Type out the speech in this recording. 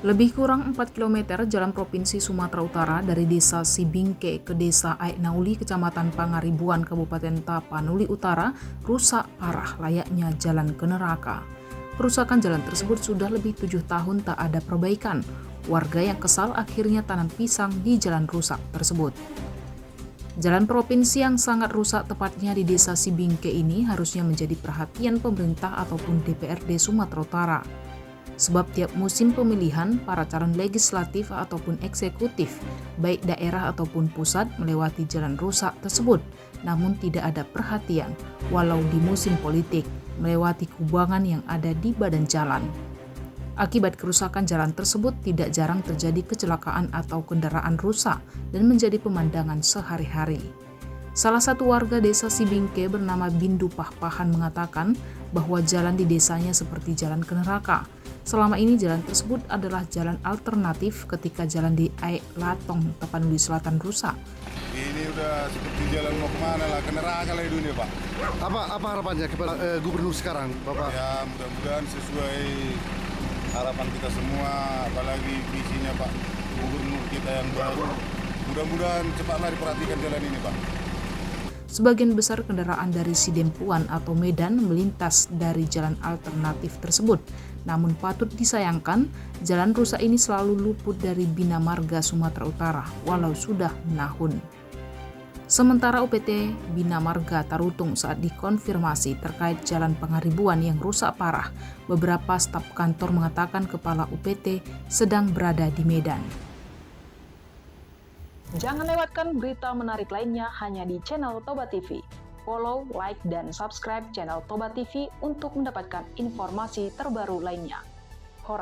Lebih kurang 4 km jalan Provinsi Sumatera Utara dari Desa Sibingke ke Desa Aeknauli, Kecamatan Pangaribuan, Kabupaten Tapanuli Utara, rusak parah layaknya jalan ke neraka. Kerusakan jalan tersebut sudah lebih 7 tahun tak ada perbaikan. Warga yang kesal akhirnya tanam pisang di jalan rusak tersebut. Jalan provinsi yang sangat rusak tepatnya di Desa Sibingke ini harusnya menjadi perhatian pemerintah ataupun DPRD Sumatera Utara. Sebab tiap musim pemilihan, para calon legislatif ataupun eksekutif, baik daerah ataupun pusat melewati jalan rusak tersebut, namun tidak ada perhatian, walau di musim politik, melewati kubangan yang ada di badan jalan. Akibat kerusakan jalan tersebut, tidak jarang terjadi kecelakaan atau kendaraan rusak dan menjadi pemandangan sehari-hari. Salah satu warga desa Sibingke bernama Bindu Pahpahan mengatakan bahwa jalan di desanya seperti jalan ke neraka. Selama ini jalan tersebut adalah jalan alternatif ketika jalan di Aek Latong, Tapanuli Selatan rusak. Ini udah seperti jalan mau kemana lah, ke neraka lah dunia Pak. Apa harapannya kepada gubernur sekarang, Bapak? Ya mudah-mudahan sesuai harapan kita semua, apalagi visinya Pak Gubernur kita yang baru. Mudah-mudahan cepatlah diperhatikan jalan ini Pak. Sebagian besar kendaraan dari Sidempuan atau Medan melintas dari jalan alternatif tersebut. Namun patut disayangkan, jalan rusak ini selalu luput dari Bina Marga Sumatera Utara, walau sudah menahun. Sementara UPT Bina Marga Tarutung saat dikonfirmasi terkait jalan Pangaribuan yang rusak parah, beberapa staf kantor mengatakan kepala UPT sedang berada di Medan. Jangan lewatkan berita menarik lainnya hanya di channel Toba TV. Follow, like, dan subscribe channel Toba TV untuk mendapatkan informasi terbaru lainnya.